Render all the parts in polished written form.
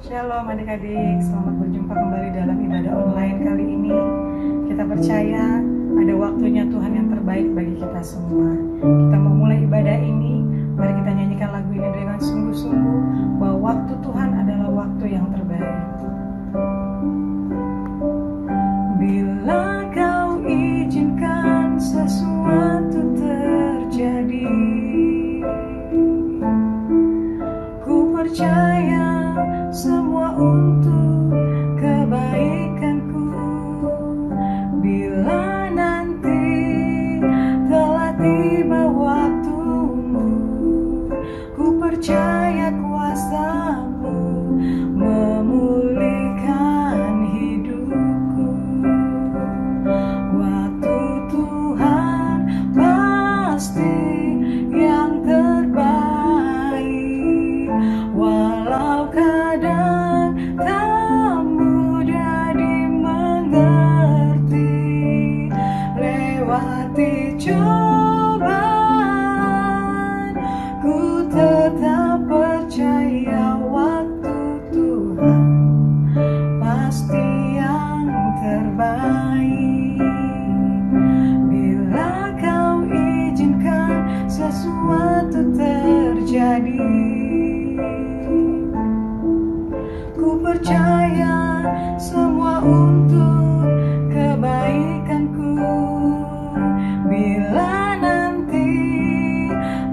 Shalom adik-adik, selamat berjumpa kembali dalam ibadah online kali ini. Kita percaya ada waktunya Tuhan yang terbaik bagi kita semua. Kita mau mulai ibadah ini, mari kita nyanyikan lagu ini dengan sungguh-sungguh bahwa waktu Tuhan adalah waktu yang terbaik. Bila kau izinkan sesuatu terjadi, ku percaya semua untuk kebaikanku. Bila nanti telah tiba waktumu, ku percaya kuasa-Mu memulihkan hidupku. Waktu Tuhan pasti yang terbaik, walau kadang tak mudah dimengerti. Lewati cobaan, ku tetap percaya waktu Tuhan pasti yang terbaik. Bila kau izinkan sesuatu terjadi, ku percaya semua untuk kebaikanku. Bila nanti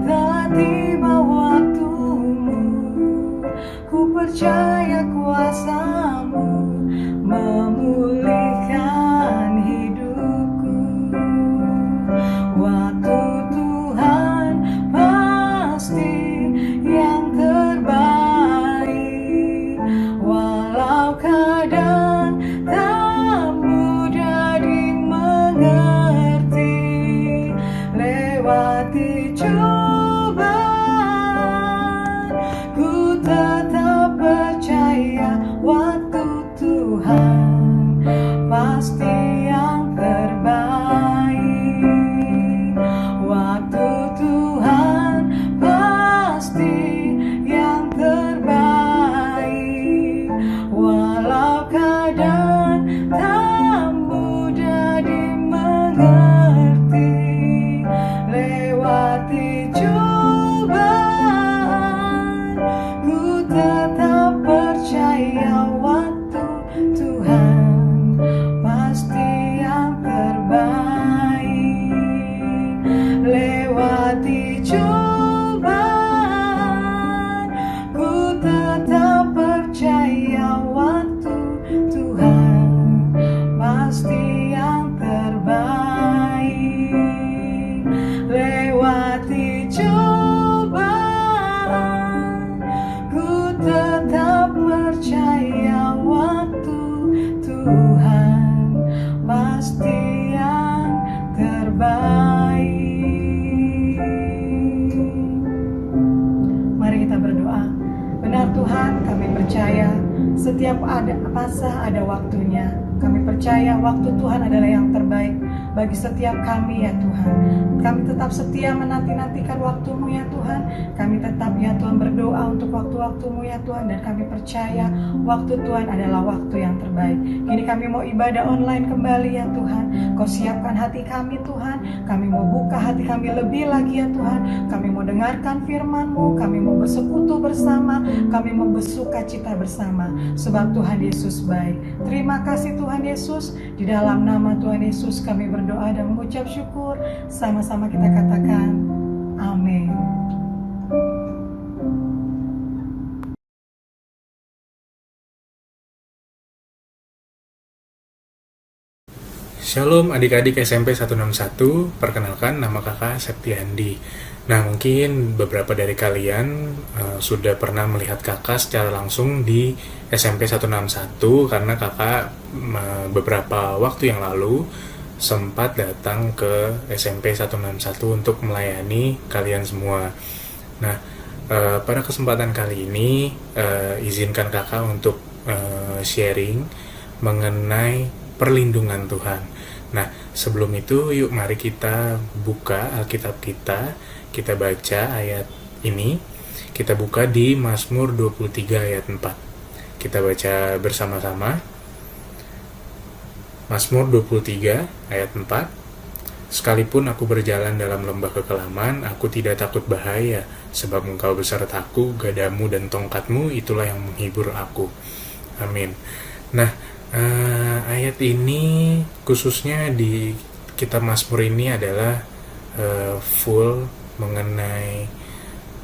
telah tiba waktumu, ku percaya kuasa-Mu memulihkan hidupku. Waktu Tuhan pasti yang terbaik, walau kadang tak mudah dimengerti. Lewati cobaan, ku tetap percaya waktu Tuhan pasti yang terbaik. Waktu Tuhan pasti yang terbaik, walau kadang tak mudah dimengerti. Lewati cobaan, ku tetap percaya waktu Tuhan pasti yang terbaik. Lewati cobaan, ku tetap percaya waktu Tuhan pasti yang terbaik. Lewati cobaan, ku tetap percaya waktu Tuhan pasti yang terbaik. Mari kita berdoa. Benar Tuhan, kami percaya setiap ada masa ada waktunya. Kami percaya waktu Tuhan adalah yang terbaik bagi setiap kami ya Tuhan. Kami tetap setia menanti-nantikan waktu-Mu ya Tuhan. Kami tetap ya Tuhan berdoa untuk waktu-waktu-Mu ya Tuhan. Dan kami percaya waktu Tuhan adalah waktu yang terbaik. Kini kami mau ibadah online kembali ya Tuhan. Kau siapkan hati kami Tuhan. Kami mau buka hati kami lebih lagi ya Tuhan. Kami mau dengarkan firman-Mu. Kami mau bersekutu bersama. Kami mau bersuka cita bersama. Sebab Tuhan Yesus baik. Terima kasih Tuhan Yesus. Di dalam nama Tuhan Yesus kami berdoa dan mengucap syukur. Sama-sama kita katakan amin. Shalom adik-adik SMP 161, perkenalkan nama kakak Septiandi. Nah mungkin beberapa dari kalian sudah pernah melihat kakak secara langsung di SMP 161 karena kakak beberapa waktu yang lalu sempat datang ke SMP 161 untuk melayani kalian semua. Nah pada kesempatan kali ini izinkan kakak untuk sharing mengenai perlindungan Tuhan. Nah, sebelum itu yuk mari kita buka Alkitab kita baca ayat ini. Kita buka di Mazmur 23 ayat 4. kita baca bersama-sama. Mazmur 23 ayat 4. Sekalipun aku berjalan dalam lembah kekelaman, aku tidak takut bahaya, sebab Engkau besertaku, gadamu dan tongkatmu itulah yang menghibur aku. Amin. Nah, ayat ini khususnya di kitab Mazmur ini adalah full mengenai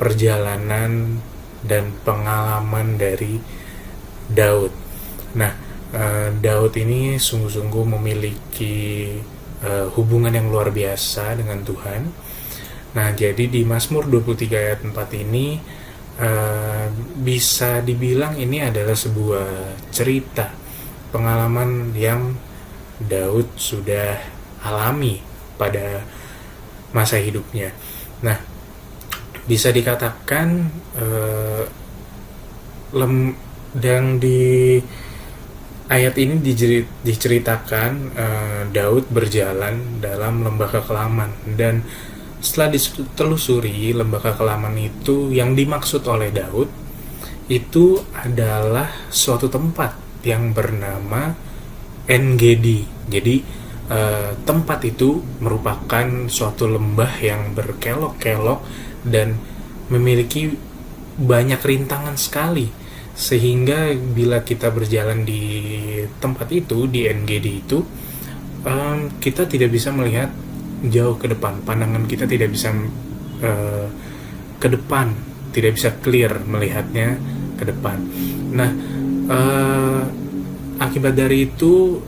perjalanan dan pengalaman dari Daud. Nah, Daud ini sungguh-sungguh memiliki hubungan yang luar biasa dengan Tuhan. Nah, jadi di Mazmur 23 ayat 4 ini bisa dibilang ini adalah sebuah cerita pengalaman yang Daud sudah alami pada masa hidupnya. Nah, bisa dikatakan dan di ayat ini diceritakan Daud berjalan dalam lembah kekelaman, dan setelah ditelusuri lembah kekelaman itu yang dimaksud oleh Daud itu adalah suatu tempat yang bernama En-Gedi. Jadi tempat itu merupakan suatu lembah yang berkelok-kelok dan memiliki banyak rintangan sekali, sehingga bila kita berjalan di tempat itu, di En-Gedi itu, kita tidak bisa melihat jauh ke depan. Pandangan kita tidak bisa ke depan, tidak bisa clear melihatnya ke depan. Nah, akibat dari itu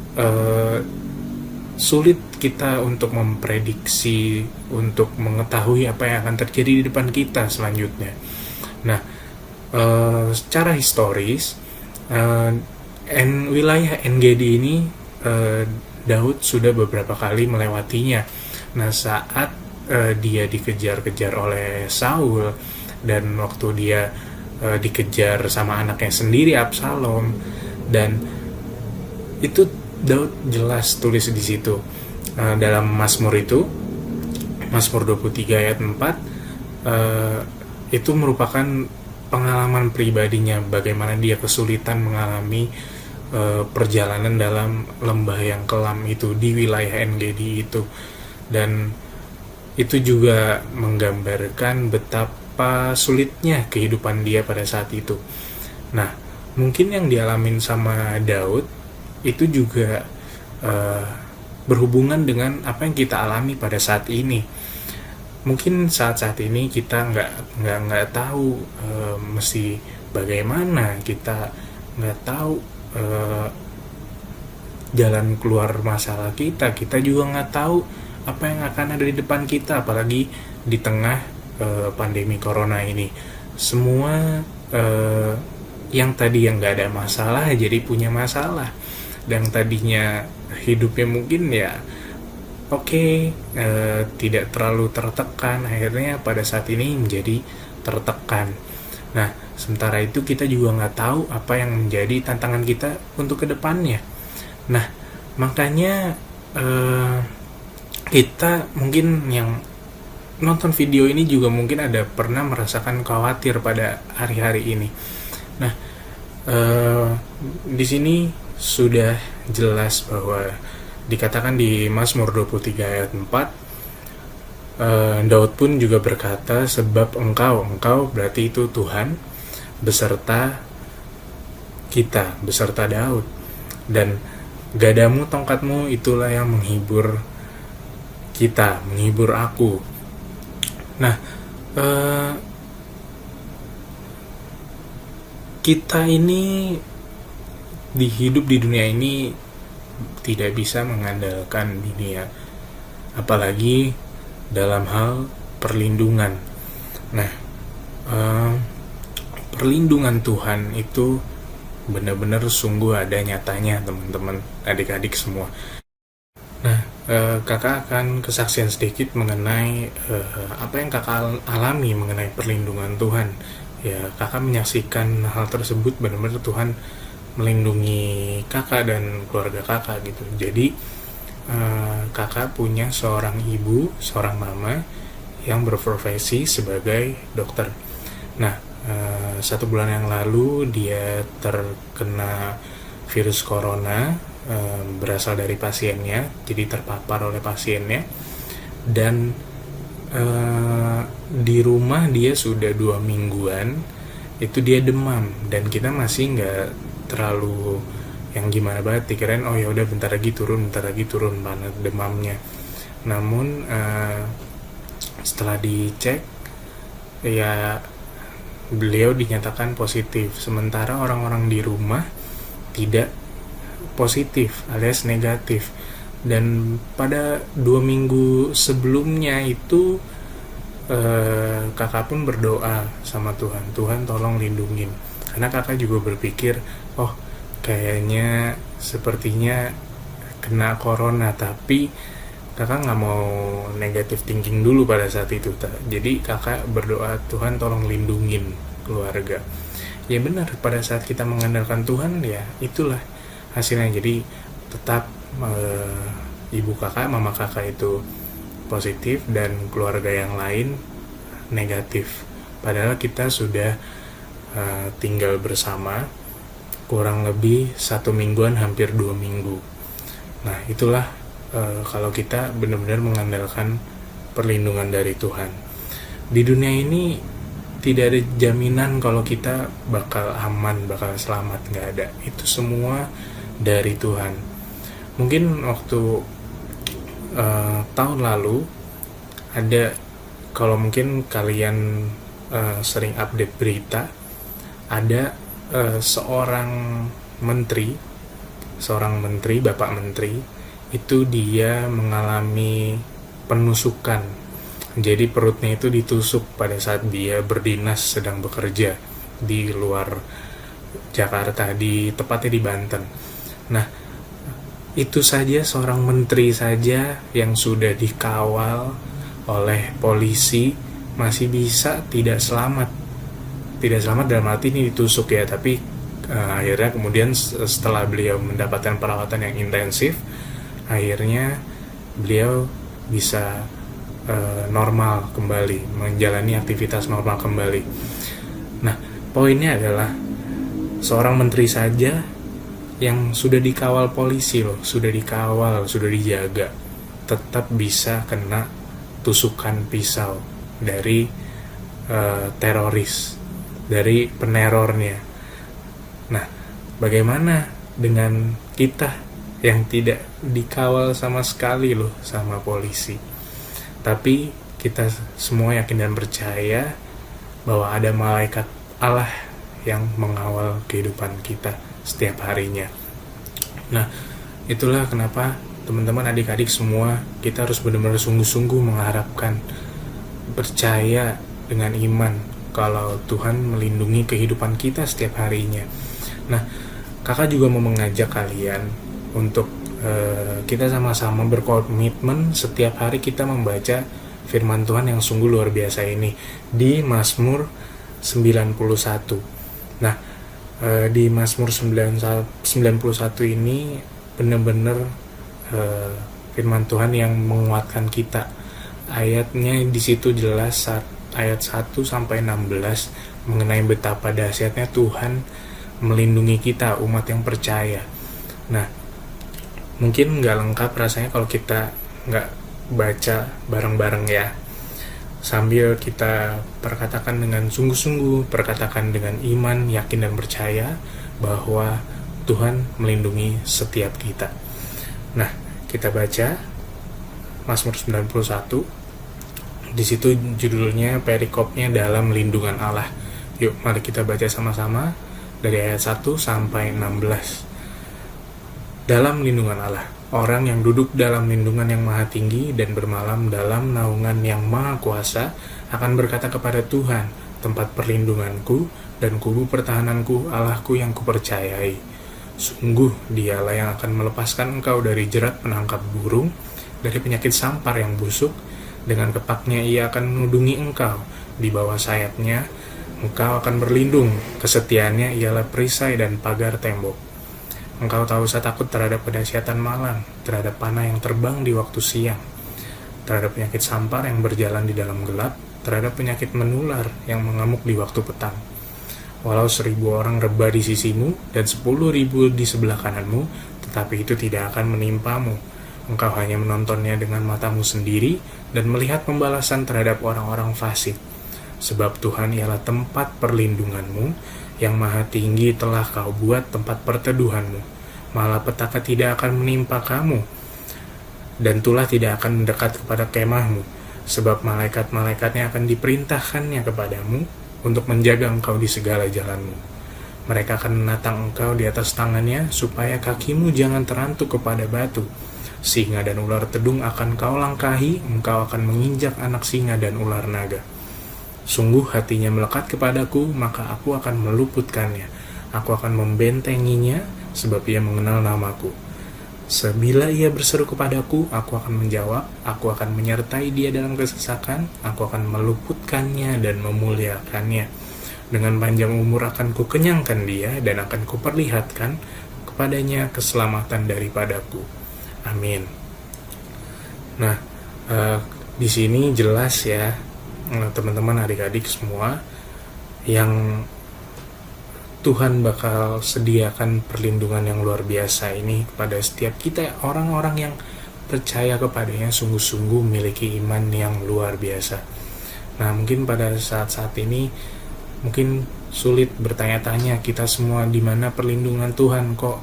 sulit kita untuk memprediksi, untuk mengetahui apa yang akan terjadi di depan kita selanjutnya. Nah, secara historis, wilayah En-Gedi ini Daud sudah beberapa kali melewatinya. Nah, saat dia dikejar-kejar oleh Saul, dan waktu dia dikejar sama anaknya sendiri Absalom, dan itu Daud jelas tulis di situ dalam Mazmur itu, Mazmur 23 ayat 4, itu merupakan pengalaman pribadinya, bagaimana dia kesulitan mengalami perjalanan dalam lembah yang kelam itu di wilayah En-Gedi itu, dan itu juga menggambarkan betapa sulitnya kehidupan dia pada saat itu. Nah, mungkin yang dialamin sama Daud itu juga berhubungan dengan apa yang kita alami pada saat ini. Mungkin saat-saat ini kita nggak tahu mesti bagaimana, kita nggak tahu jalan keluar masalah kita juga nggak tahu apa yang akan ada di depan kita, apalagi di tengah pandemi corona ini. Semua yang tadi yang nggak ada masalah jadi punya masalah, dan tadinya hidupnya mungkin ya tidak terlalu tertekan, akhirnya pada saat ini menjadi tertekan. Nah, sementara itu kita juga nggak tahu apa yang menjadi tantangan kita untuk kedepannya. Nah, makanya kita mungkin yang nonton video ini juga mungkin ada pernah merasakan khawatir pada hari-hari ini. Nah, di sini sudah jelas bahwa dikatakan di Mazmur 23 ayat 4, Daud pun juga berkata, sebab engkau berarti itu Tuhan, beserta kita, beserta Daud, dan gadamu, tongkatmu itulah yang menghibur kita, menghibur aku. Nah, kita ini hidup di dunia ini tidak bisa mengandalkan dunia, apalagi dalam hal perlindungan. Nah, perlindungan Tuhan itu benar-benar sungguh ada nyatanya, teman-teman, adik-adik semua. Nah, kakak akan kesaksian sedikit mengenai apa yang kakak alami mengenai perlindungan Tuhan. Ya, kakak menyaksikan hal tersebut, benar-benar Tuhan melindungi kakak dan keluarga kakak gitu. Jadi kakak punya seorang ibu, seorang mama yang berprofesi sebagai dokter. Nah, 1 bulan yang lalu dia terkena virus corona, berasal dari pasiennya, jadi terpapar oleh pasiennya, dan di rumah dia sudah 2 mingguan itu dia demam, dan kita masih nggak terlalu yang gimana banget, dikirain oh ya udah bentar lagi turun panas demamnya. Namun setelah dicek ya beliau dinyatakan positif, sementara orang-orang di rumah tidak positif alias negatif. Dan pada 2 minggu sebelumnya itu kakak pun berdoa sama Tuhan tolong lindungin, karena kakak juga berpikir oh kayaknya sepertinya kena corona, tapi kakak nggak mau negative thinking dulu pada saat itu. Jadi kakak berdoa Tuhan tolong lindungin keluarga. Ya benar, pada saat kita mengandalkan Tuhan ya itulah hasilnya. Jadi tetap ibu kakak, mama kakak itu positif dan keluarga yang lain negatif. Padahal kita sudah tinggal bersama kurang lebih 1 mingguan, hampir 2 minggu. Nah itulah kalau kita benar-benar mengandalkan perlindungan dari Tuhan. Di dunia ini tidak ada jaminan kalau kita bakal aman, bakal selamat, nggak ada. Itu semua dari Tuhan. Mungkin waktu tahun lalu ada, kalau mungkin kalian sering update berita, ada seorang menteri, bapak menteri, itu dia mengalami penusukan. Jadi perutnya itu ditusuk pada saat dia berdinas sedang bekerja di luar Jakarta, tepatnya di Banten. Nah, itu saja seorang menteri saja yang sudah dikawal oleh polisi masih bisa tidak selamat. Tidak selamat dalam arti ini ditusuk ya, tapi akhirnya kemudian setelah beliau mendapatkan perawatan yang intensif, akhirnya beliau bisa normal kembali, menjalani aktivitas normal kembali. Nah, poinnya adalah seorang menteri saja yang sudah dikawal polisi loh, sudah dikawal, sudah dijaga, tetap bisa kena tusukan pisau dari teroris, dari penerornya. Nah, bagaimana dengan kita yang tidak dikawal sama sekali loh sama polisi, tapi kita semua yakin dan percaya bahwa ada malaikat Allah yang mengawal kehidupan kita setiap harinya. Nah, itulah kenapa teman-teman, adik-adik semua, kita harus benar-benar sungguh-sungguh mengharapkan, percaya dengan iman kalau Tuhan melindungi kehidupan kita setiap harinya. Nah, kakak juga mau mengajak kalian untuk kita sama-sama berkomitmen setiap hari kita membaca firman Tuhan yang sungguh luar biasa ini di Mazmur 91. Nah, di Mazmur 91 ini benar-benar firman Tuhan yang menguatkan kita. Ayatnya di situ jelas, ayat 1 sampai 16 mengenai betapa dahsyatnya Tuhan melindungi kita, umat yang percaya. Nah, mungkin nggak lengkap rasanya kalau kita nggak baca bareng-bareng ya. Sambil kita perkatakan dengan sungguh-sungguh, perkatakan dengan iman, yakin dan percaya bahwa Tuhan melindungi setiap kita. Nah, kita baca Mazmur 91. Di situ judulnya, perikopnya dalam lindungan Allah. Yuk, mari kita baca sama-sama dari ayat 1 sampai 16. Dalam lindungan Allah, orang yang duduk dalam lindungan yang maha tinggi dan bermalam dalam naungan yang maha kuasa akan berkata kepada Tuhan, tempat perlindunganku dan kubu pertahananku, Allahku yang kupercayai. Sungguh dialah yang akan melepaskan engkau dari jerat penangkap burung, dari penyakit sampar yang busuk. Dengan kepaknya ia akan menudungi engkau, di bawah sayapnya engkau akan berlindung. Kesetiaannya ialah perisai dan pagar tembok. Engkau tak usah takut terhadap kedahsyatan malam, terhadap panah yang terbang di waktu siang, terhadap penyakit sampar yang berjalan di dalam gelap, terhadap penyakit menular yang mengamuk di waktu petang. Walau 1.000 orang rebah di sisimu dan 10.000 di sebelah kananmu, tetapi itu tidak akan menimpamu. Engkau hanya menontonnya dengan matamu sendiri dan melihat pembalasan terhadap orang-orang fasik. Sebab Tuhan ialah tempat perlindunganmu, yang maha tinggi telah kau buat tempat perteduhanmu. Malapetaka tidak akan menimpa kamu, dan tulah tidak akan mendekat kepada kemahmu, sebab malaikat-malaikatnya akan diperintahkannya kepadamu untuk menjaga engkau di segala jalanmu. Mereka akan menatang engkau di atas tangannya, supaya kakimu jangan terantuk kepada batu. Singa dan ular tedung akan kau langkahi, engkau akan menginjak anak singa dan ular naga. Sungguh hatinya melekat kepadaku, maka aku akan meluputkannya. Aku akan membentenginya, sebab ia mengenal namaku. Sebila ia berseru kepadaku, aku akan menjawab, aku akan menyertai dia dalam kesesakan, aku akan meluputkannya dan memuliakannya. Dengan panjang umur akan kukenyangkan dia, dan akan kuperlihatkan kepadanya keselamatan daripadaku. Amin. Nah, di sini jelas ya, teman-teman, adik-adik semua, yang Tuhan bakal sediakan perlindungan yang luar biasa ini kepada setiap kita, orang-orang yang percaya kepadanya, sungguh-sungguh memiliki iman yang luar biasa. Nah, mungkin pada saat-saat ini mungkin sulit bertanya-tanya kita semua, di mana perlindungan Tuhan? Kok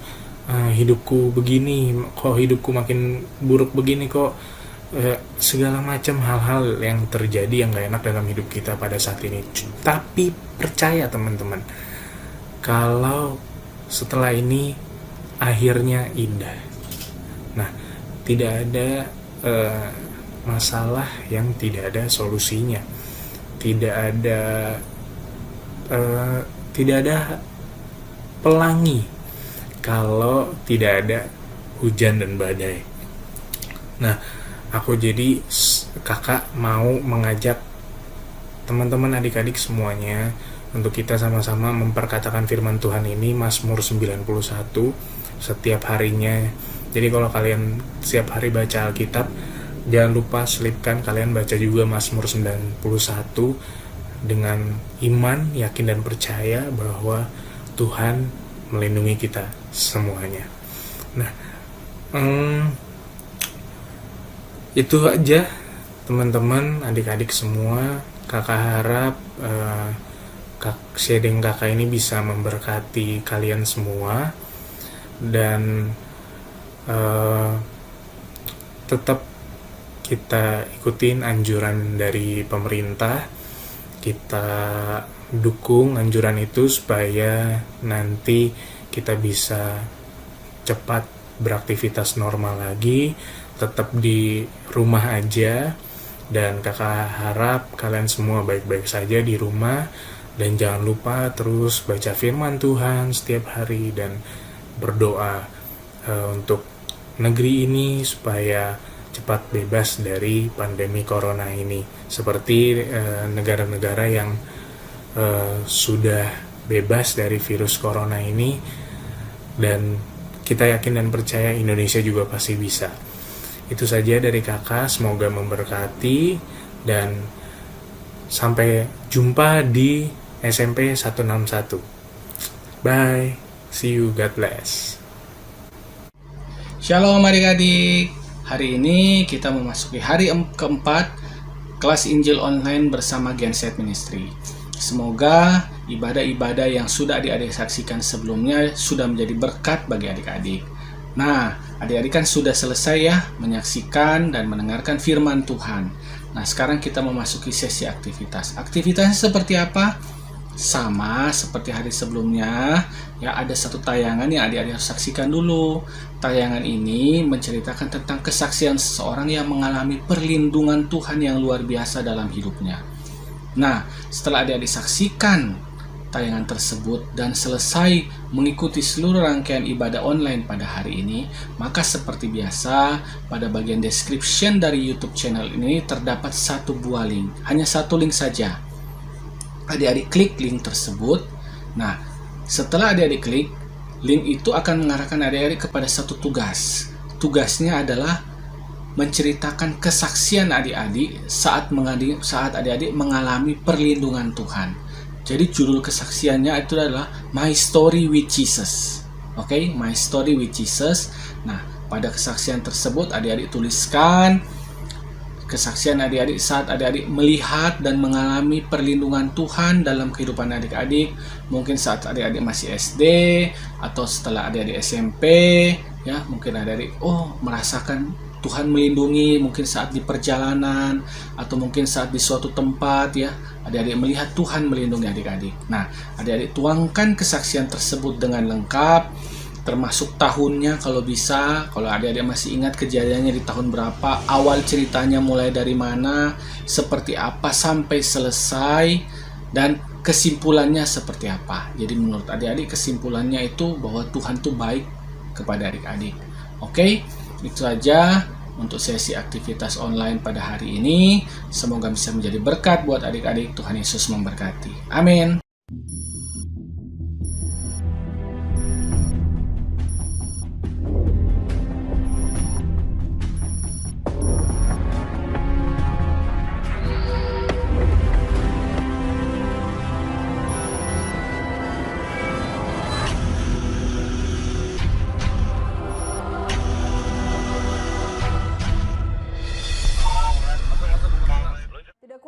hidupku begini, kok hidupku makin buruk begini, kok segala macam hal-hal yang terjadi yang gak enak dalam hidup kita pada saat ini. Tapi percaya teman-teman, kalau setelah ini akhirnya indah. Nah, tidak ada masalah yang tidak ada solusinya. Tidak ada pelangi kalau tidak ada hujan dan badai. Nah, aku jadi kakak mau mengajak teman-teman, adik-adik semuanya untuk kita sama-sama memperkatakan firman Tuhan ini, Mazmur 91 setiap harinya. Jadi kalau kalian setiap hari baca Alkitab, jangan lupa selipkan kalian baca juga Mazmur 91 dengan iman, yakin dan percaya bahwa Tuhan melindungi kita semuanya. Nah, itu aja teman-teman, adik-adik semua. Kakak harap sharing kakak ini bisa memberkati kalian semua, dan tetap kita ikutin anjuran dari pemerintah, kita dukung anjuran itu supaya nanti kita bisa cepat beraktivitas normal lagi, tetap di rumah aja. Dan kakak harap kalian semua baik-baik saja di rumah, dan jangan lupa terus baca firman Tuhan setiap hari dan berdoa untuk negeri ini supaya cepat bebas dari pandemi corona ini, seperti negara-negara yang sudah bebas dari virus corona ini. Dan kita yakin dan percaya Indonesia juga pasti bisa. Itu saja dari kakak, semoga memberkati, dan sampai jumpa di SMP 161. Bye, see you, God bless. Shalom adik-adik. Hari ini kita memasuki hari keempat kelas Injil online bersama Genset Ministry. Semoga ibadah-ibadah yang sudah adik-adik saksikan sebelumnya sudah menjadi berkat bagi adik-adik. Nah, adik-adik kan sudah selesai ya menyaksikan dan mendengarkan firman Tuhan. Nah, sekarang kita memasuki sesi aktivitas. Aktivitasnya seperti apa? Sama seperti hari sebelumnya, ya, ada satu tayangan yang adik-adik harus saksikan dulu. Tayangan ini menceritakan tentang kesaksian seseorang yang mengalami perlindungan Tuhan yang luar biasa dalam hidupnya. Nah, setelah adik-adik saksikan tayangan tersebut dan selesai mengikuti seluruh rangkaian ibadah online pada hari ini, maka seperti biasa pada bagian description dari YouTube channel ini terdapat satu buah link, hanya satu link saja. Adik-adik klik link tersebut. Nah, setelah adik-adik klik, link itu akan mengarahkan adik-adik kepada satu tugas. Tugasnya adalah menceritakan kesaksian adik-adik saat adik-adik mengalami perlindungan Tuhan. Jadi judul kesaksiannya itu adalah My Story with Jesus. Oke, My Story with Jesus. Nah, pada kesaksian tersebut adik-adik tuliskan kesaksian adik-adik saat adik-adik melihat dan mengalami perlindungan Tuhan dalam kehidupan adik-adik, mungkin saat adik-adik masih SD atau setelah adik-adik SMP, ya, mungkin adik-adik merasakan Tuhan melindungi, mungkin saat di perjalanan atau mungkin saat di suatu tempat, ya, adik-adik melihat Tuhan melindungi adik-adik. Nah, adik-adik tuangkan kesaksian tersebut dengan lengkap, termasuk tahunnya kalau bisa. Kalau adik-adik masih ingat kejadiannya di tahun berapa, awal ceritanya mulai dari mana, seperti apa sampai selesai, dan kesimpulannya seperti apa. Jadi menurut adik-adik kesimpulannya itu bahwa Tuhan tuh baik kepada adik-adik. Oke, itu saja untuk sesi aktivitas online pada hari ini. Semoga bisa menjadi berkat buat adik-adik. Tuhan Yesus memberkati. Amin.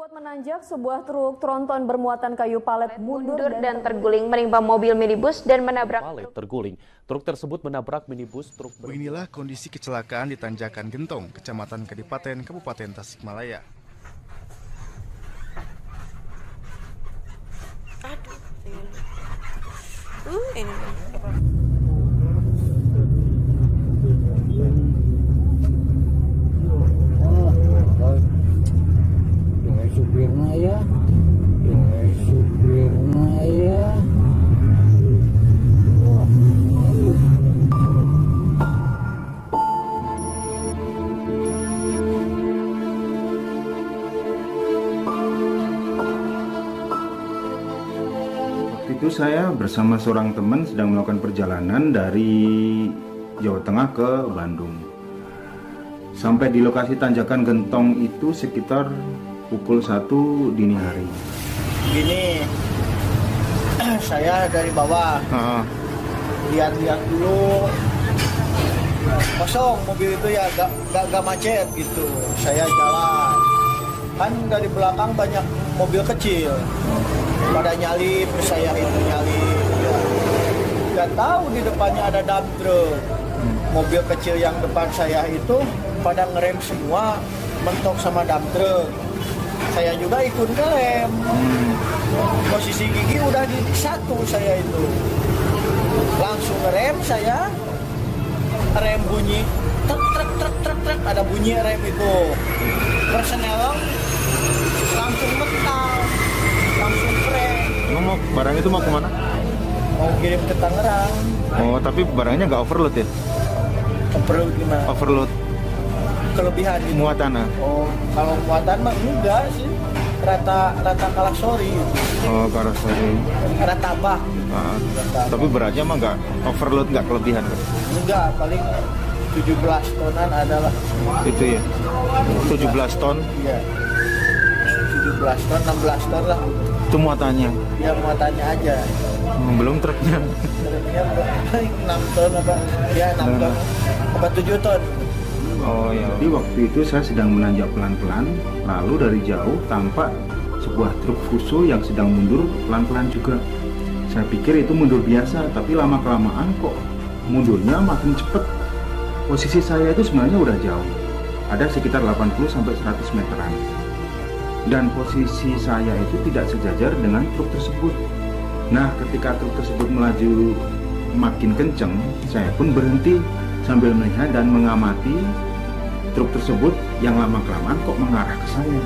Menanjak, sebuah truk tronton bermuatan kayu palet mundur dan terguling menimpa mobil minibus dan menabrak palet terguling. Truk tersebut menabrak minibus truk. Inilah kondisi kecelakaan di Tanjakan Gentong, Kecamatan Kadipaten, Kabupaten Tasikmalaya. Supirna ya, Waktu itu saya bersama seorang teman sedang melakukan perjalanan dari Jawa Tengah ke Bandung. Sampai di lokasi Tanjakan Gentong itu sekitar pukul 1 dini hari. Gini, saya dari bawah lihat-lihat dulu, kosong mobil itu ya, gak macet gitu. Saya jalan, kan dari belakang banyak mobil kecil, pada nyalip, saya itu nyalip. Gak tahu di depannya ada dump truck. Mobil kecil yang depan saya itu pada ngerem semua, mentok sama dump truck. Saya juga ikut ngerem. Posisi gigi udah di satu saya itu. Langsung ngerem saya. Rem bunyi. Truk. Ada bunyi rem itu. Persenelong langsung mental. Langsung keren. Mau barang itu mau kemana? Mau kirim ke Tangerang. Oh, tapi barangnya nggak overload ya? Overload gimana? Overload. Kelebihan gitu. Muatannya? Oh, kalau muatan mah enggak sih. Rata kalah sorry. Oh, karoseri. Rata bak. Tapi beratnya mah nggak overload, nggak kelebihan kan? Enggak, paling 17 tonan adalah. Itu ya? 17 ton? Iya. 17 ton, 16 ton lah. Itu muatannya? Ya muatannya aja. Belum truknya? Truknya 6 ton apa? Ya 6 ton. Apa 7 ton? Oh ya. Jadi waktu itu saya sedang menanjak pelan-pelan, lalu dari jauh tampak sebuah truk Fuso yang sedang mundur pelan-pelan juga. Saya pikir itu mundur biasa, tapi lama-kelamaan kok mundurnya makin cepat. Posisi saya itu sebenarnya udah jauh, ada sekitar 80-100 meteran. Dan posisi saya itu tidak sejajar dengan truk tersebut. Nah, ketika truk tersebut melaju makin kenceng, saya pun berhenti sambil melihat dan mengamati truk tersebut yang lama-kelamaan kok mengarah ke saya.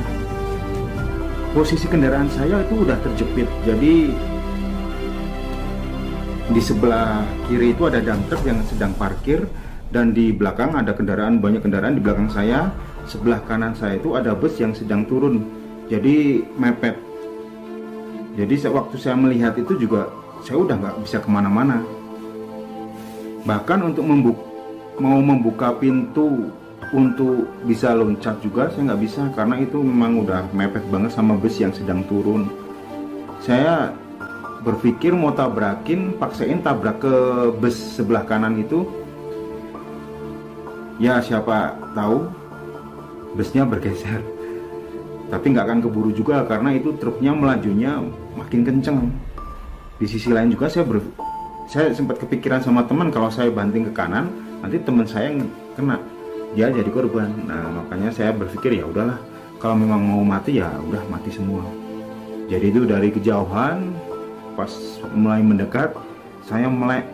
Posisi kendaraan saya itu udah terjepit, jadi di sebelah kiri itu ada dump truck yang sedang parkir, dan di belakang ada banyak kendaraan di belakang saya. Sebelah kanan saya itu ada bus yang sedang turun, jadi mepet. Jadi waktu saya melihat itu juga saya udah nggak bisa kemana-mana. Bahkan untuk mau membuka pintu untuk bisa loncat juga saya nggak bisa, karena itu memang udah mepet banget sama bus yang sedang turun. Saya berpikir mau tabrakin, paksain tabrak ke bus sebelah kanan itu. Ya siapa tahu busnya bergeser. Tapi nggak akan keburu juga karena itu truknya melajunya makin kenceng. Di sisi lain juga saya sempat kepikiran sama teman, kalau saya banting ke kanan nanti teman saya yang kena, dia jadi korban. Nah makanya saya berpikir ya udahlah, kalau memang mau mati ya udah mati semua. Jadi itu dari kejauhan pas mulai mendekat saya melek,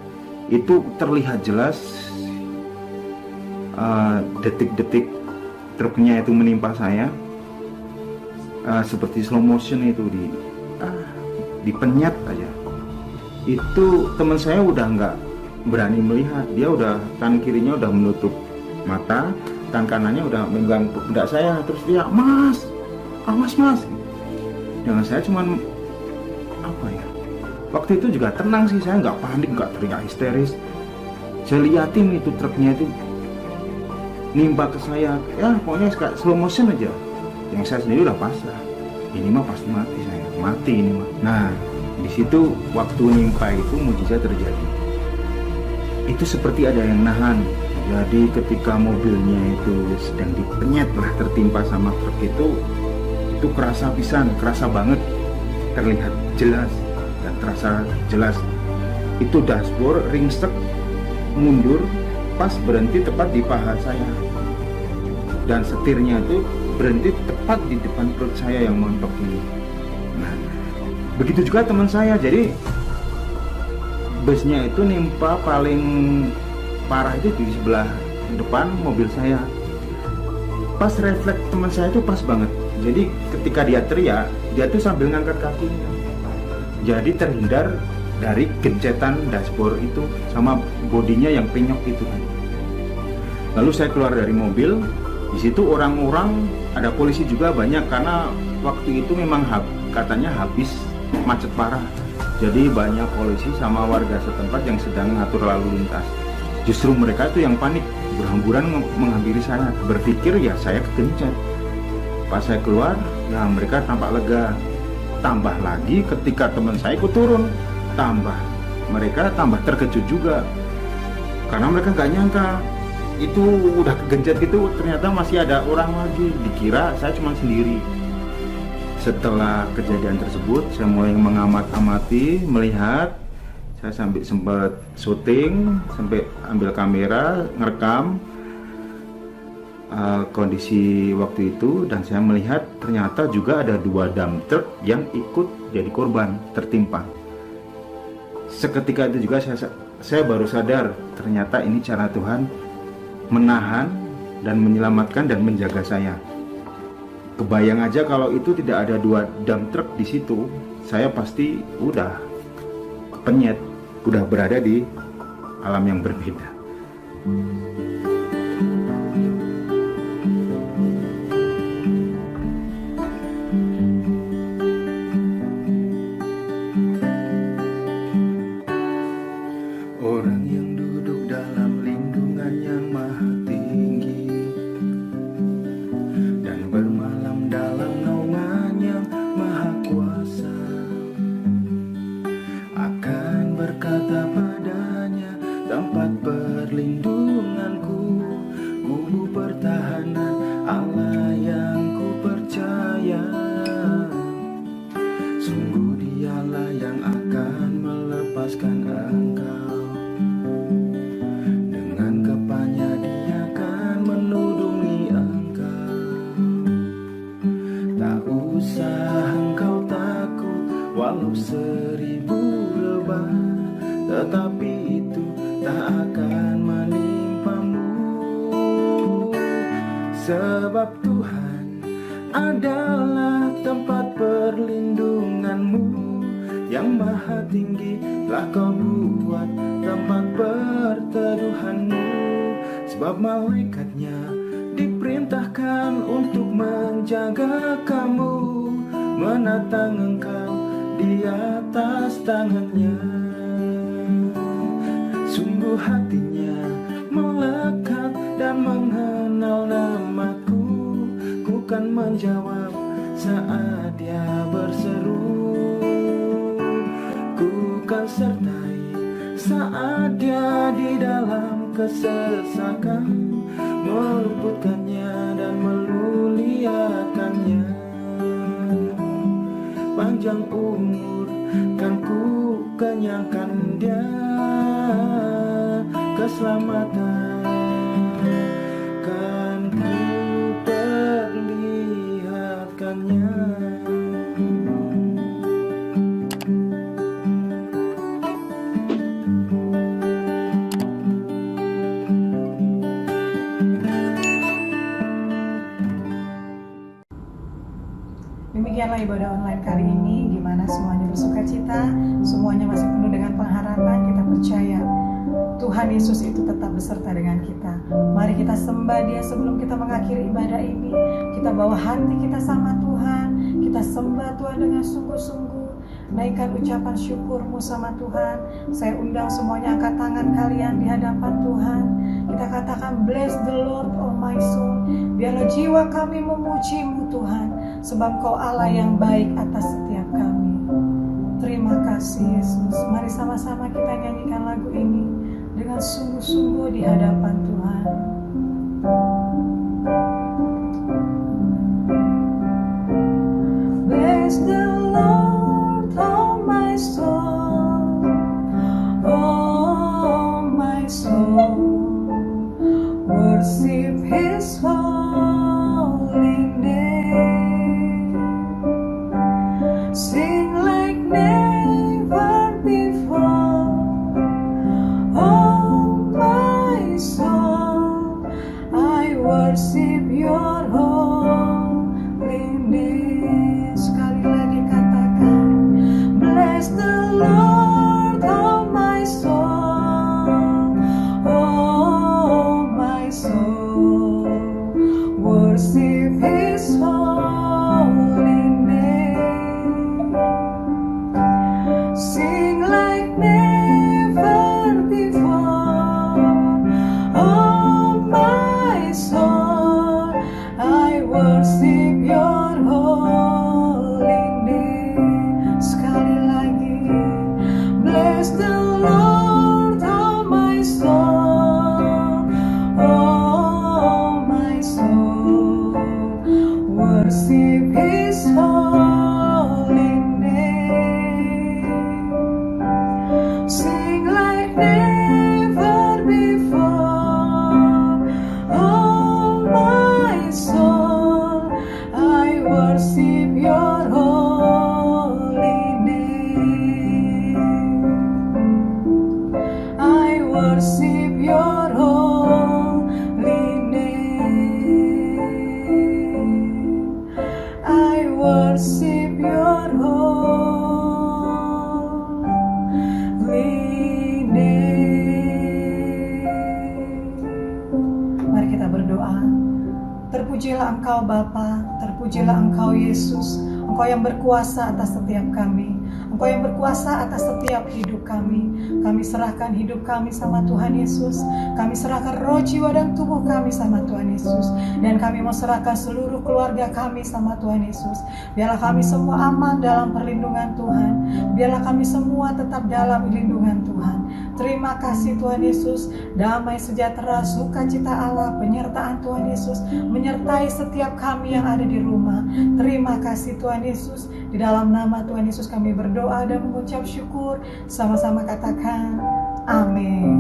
itu terlihat jelas detik-detik truknya itu menimpa saya, seperti slow motion itu dipenyet aja. Itu teman saya udah nggak berani melihat, dia udah tangan kirinya udah menutup mata, tangan kanannya udah memegang pundak saya, terus dia mas, awas mas. Dengan saya cuman apa ya, waktu itu juga tenang sih, saya nggak panik, nggak teriak histeris. Saya liatin itu truknya itu nimba ke saya, ya pokoknya slow motion aja. Yang saya sendiri udah pasrah, ini mah pasti mati, saya mati ini mah. Nah di situ waktu nimpa itu mujizat terjadi. Itu seperti ada yang nahan. Jadi ketika mobilnya itu sedang dipenyet lah, tertimpa sama truk itu kerasa pisan, kerasa banget, terlihat jelas dan terasa jelas. Itu dashboard ringsek mundur pas berhenti tepat di paha saya, dan setirnya itu berhenti tepat di depan perut saya yang montok ini. Nah, begitu juga teman saya. Jadi busnya itu nimpa paling parah itu di sebelah depan mobil saya. Pas refleks teman saya itu pas banget. Jadi ketika dia teriak, dia tuh sambil ngangkat kakinya. Jadi terhindar dari gencetan dashboard itu sama bodinya yang penyok itu. Lalu saya keluar dari mobil. Di situ orang-orang, ada polisi juga banyak karena waktu itu memang katanya habis macet parah. Jadi banyak polisi sama warga setempat yang sedang mengatur lalu lintas. Justru mereka itu yang panik, berhamburan menghampiri saya. Berpikir ya saya kegencet. Pas saya keluar, ya mereka tampak lega. Tambah lagi ketika teman saya ikut turun, mereka tambah terkejut juga. Karena mereka nggak nyangka itu udah kegencet gitu, ternyata masih ada orang lagi. Dikira saya cuma sendiri. Setelah kejadian tersebut, saya mulai mengamati, melihat. Saya sampai sempat syuting, sampai ambil kamera, ngerekam kondisi waktu itu, dan saya melihat ternyata juga ada 2 dump truck yang ikut jadi korban, tertimpa. Seketika itu juga saya baru sadar ternyata ini cara Tuhan menahan dan menyelamatkan dan menjaga saya. Kebayang aja kalau itu tidak ada 2 dump truck di situ, saya pasti udah kepenyet, udah berada di alam yang berbeda. Orang yang duduk dalam lindungan yang maha tinggi dan bermalam dalam naungan yang maha kuasa akan berkata padanya, tempat perlindunganku, kubu pertahanan, Allah yang ku percaya. Sungguh dialah yang akan melepaskan engkau. Dengan kepanya dia akan menudungi engkau. Tak usah engkau takut walau 1000 rebah, tetapi itu tak akan menimpamu. Sebab Tuhan adalah tempat perlindunganmu, yang maha tinggi telah kau buat tempat perteduhanmu. Sebab malaikatnya diperintahkan untuk menjaga kamu, menatang engkau di atas tangannya. Sungguh hatinya melekat dan mengenal namaku, ku kan menjawab saat dia berseru. kesesakan, meluputkannya dan meluliakannya. Panjang umur kan ku kenyangkan dia, keselamatan kan ku perlihatkannya. Demikianlah ibadah online kali ini. Gimana semuanya bersuka cita? Semuanya masih penuh dengan pengharapan. Kita percaya Tuhan Yesus itu tetap beserta dengan kita. Mari kita sembah Dia sebelum kita mengakhiri ibadah ini. Kita bawa hati kita sama Tuhan. Kita sembah Tuhan dengan sungguh-sungguh. Naikkan ucapan syukurmu sama Tuhan. Saya undang semuanya angkat tangan kalian di hadapan Tuhan. Kita katakan, bless the Lord, oh my soul. Biarlah jiwa kami memuji-Mu Tuhan, sebab Kau Allah yang baik atas setiap kami. Terima kasih Yesus. Mari sama-sama kita nyanyikan lagu ini dengan sungguh-sungguh di hadapan Tuhan. Bless the Lord, oh my soul, oh my soul. Worship His holy name. Sing like never before. Oh my soul, I worship Your holy name. Sekali lagi katakan, bless the Lord, oh my soul, oh my soul, worship His holy name. Sing like never before. Oh my soul, I worship Your holy name. Sekali lagi, bless the Lord, oh my soul, oh my soul, worship His holy name. Sing like never before. Oh my soul, I worship Your holy name. I worship Your holy name. I worship Your holy name. Mari kita berdoa. Terpujilah Engkau Bapa, terpujilah Engkau Yesus, Engkau yang berkuasa atas setiap kami, Engkau yang berkuasa atas setiap hidup kami. Kami serahkan hidup kami sama Tuhan Yesus. Kami serahkan roh, jiwa, dan tubuh kami sama Tuhan Yesus. Dan kami mau serahkan seluruh keluarga kami sama Tuhan Yesus. Biarlah kami semua aman dalam perlindungan Tuhan. Biarlah kami semua tetap dalam lindungan Tuhan. Terima kasih Tuhan Yesus. Damai sejahtera, sukacita Allah, penyertaan Tuhan Yesus menyertai setiap kami yang ada di rumah. Terima kasih Tuhan Yesus. Di dalam nama Tuhan Yesus kami berdoa dan mengucap syukur. Sama-sama katakan amin.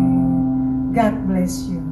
God bless you.